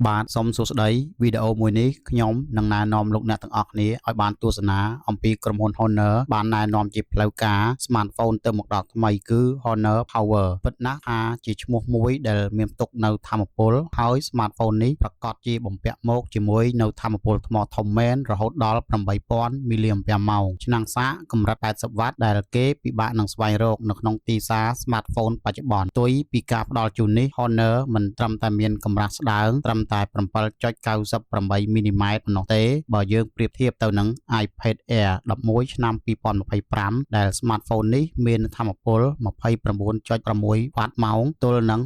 បាទសូមសួស្តីវីដេអូមួយនេះខ្ញុំនឹងណែនាំលោកអ្នកទាំងអស់គ្នាឲ្យបានទស្សនាអំពីក្រុមហ៊ុន Honor បានណែនាំជាផ្លូវការ Smartphone ទៅមកដល់ថ្មីគឺ Honor Power ពិតណាស់ថាជាឈ្មោះមួយដែលមានផ្ទុកនៅថាមពលហើយ Smartphone នេះប្រកាសជាបំពាក់មកជាមួយនៅថាមពលថ្មធំមែនរហូតដល់ 8000 មីលីអាំពែម៉ោងឆ្នាំងសាកកម្រិត 80 វ៉ាត់ដែលគេពិបាកនឹងស្វែងរកនៅក្នុងទីផ្សារ Smartphone បច្ចុប្បន្នផ្ទុយពីការផ្ដល់ជូននេះ Honor មិនត្រឹមតែមានកម្រាស់ស្ដើងត្រឹមតែ 7.98 មីលីម៉ែត្រប៉ុណ្ណោះទេបើយើងប្រៀបធៀបទៅនឹង iPad Air 11 ឆ្នាំ 2025 ដែល Smartphone នេះមានថាមពល 29.6 វ៉ាត់ម៉ោងទល់នឹង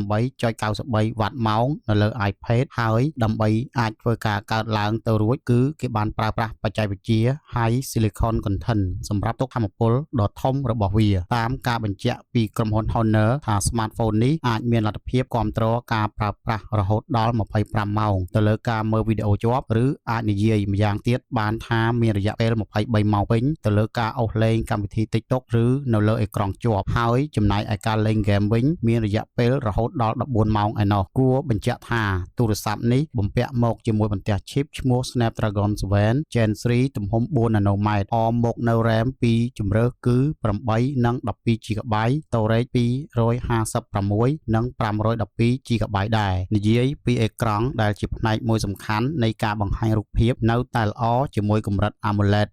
28.93 វ៉ាត់ម៉ោងនៅលើ iPad ហើយដើម្បីអាចធ្វើការកើតឡើងទៅរួចគឺគេបានប្រើប្រាស់បច្ចេកវិទ្យា High Silicon Content សម្រាប់ទុកថាមពលដ៏ធំរបស់វាតាមការបញ្ជាក់ពីក្រុមហ៊ុន Honor ថា Smartphone នេះអាចមានលទ្ធភាពគ្រប់គ្រងការប្រើប្រាស់រហូតដល់ 25 ម៉ោងទៅលើការមើលវីដេអូជាប់ឬអាចនិយាយម្យ៉ាងទៀតបានថាមានរយៈពេល 23 ម៉ោងពេញទៅលើការអូសលេងកម្មវិធី TikTok ឬនៅលើអេក្រង់ជាប់ហើយចំណែកឯការលេងហ្គេមវិញមានរយៈពេលរហូតដល់ 14 ម៉ោងឯណោះគួរបញ្ជាក់ថាទូរស័ព្ទនេះបំពាក់មកជាមួយបន្ទះ chip ឈ្មោះ Snapdragon 7 Gen 3 ទំហំ 4 នាណូម៉ែត្រអមមកនៅ RAM ពីជម្រើសគឺ8និង 12 GB Storage 256និង 512 GB ដែរនិយាយពីអេក្រង់ដែលជាផ្នែកមួយសំខាន់នៃការបង្ហាញរូបភាពនៅតែល្អជាមួយកម្រិត AMOLED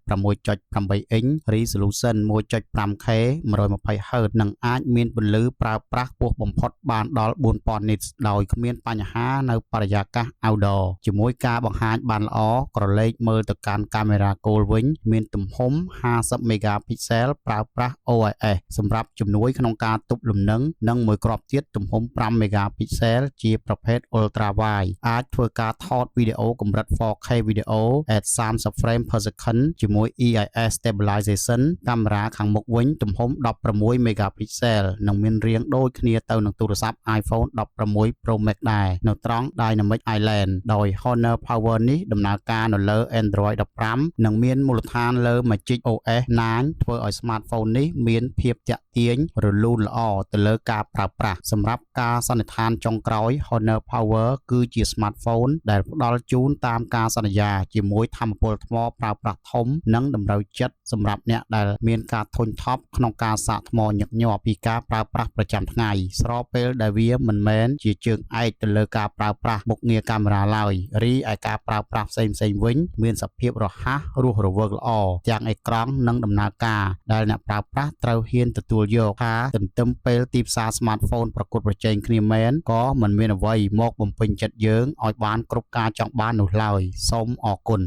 6.8 inch Resolution 1.5K 120Hz និងអាចមានពន្លឺប្រើប្រាស់ខ្ពស់បំផុតបានដល់ 4000 nits ដោយគ្មានបញ្ហានៅបរិយាកាស outdoor ជាមួយការបង្ហាញបានល្អក្រឡេកមើលទៅកាន់កាមេរ៉ាគោលវិញមានទំហំ 50 megapixel ប្រើប្រាស់ OIS សម្រាប់ជំនួយក្នុងការទប់លំនឹងនិងមួយគ្រាប់ទៀតទំហំ 5 megapixel ជាប្រភេទ Ultra Wide អាចធ្វើការថតវីដេអូកម្រិត 4K វីដេអូ at 30 frame per second ជាមួយ EIS stabilization កាមេរ៉ាខាងមុខវិញទំហំ 16 megapixel និងមានរាងដូចគ្នាទៅនឹងទូរស័ព្ទ iPhone 16 Pro Max ដែរនៅត្រង់ Dynamic Island ដោយ Honor Power នេះដំណើរការនៅលើ Android 15និងមានមូលដ្ឋានលើ Magic OS 9ធ្វើឲ្យ Smartphone នេះមានភាពទាក់ទាញរលូនល្អទៅលើការប្រើប្រាស់សម្រាប់ការសន្និដ្ឋានចុងក្រោយ Honor Power គឺជា Smartphone ដែលផ្ដល់ជូនតាមការសន្យាជាមួយថាមពលថ្មប្រើប្រាស់ធំនិងតម្រូវចិត្តសម្រាប់អ្នកដែលមានការធុញថប់ក្នុងការសាកថ្មញឹកញាប់ពីការប្រើប្រាស់ប្រចាំថ្ងៃស្របពេលដែលវាមិនមែនជាជើងឯកទៅលើការប្រើប្រាស់មុខងារកាមេរ៉ាឡើយរីឯការប្រើប្រាស់ផ្សេងៗវិញមានសភាពរហ័សរស់រវើកល្អទាំងអេក្រង់និងដំណើរការដែលអ្នកប្រើប្រាស់ត្រូវហ៊ានទទួលយកថាទន្ទឹមពេលទីផ្សារ Smartphone ប្រកួតប្រជែងគ្នាមែនក៏មិនមានអ្វីមកបំពេញចិត្តយើងឲ្យបានគ្រប់ការចង់បាននោះឡើយសូមអរគុណ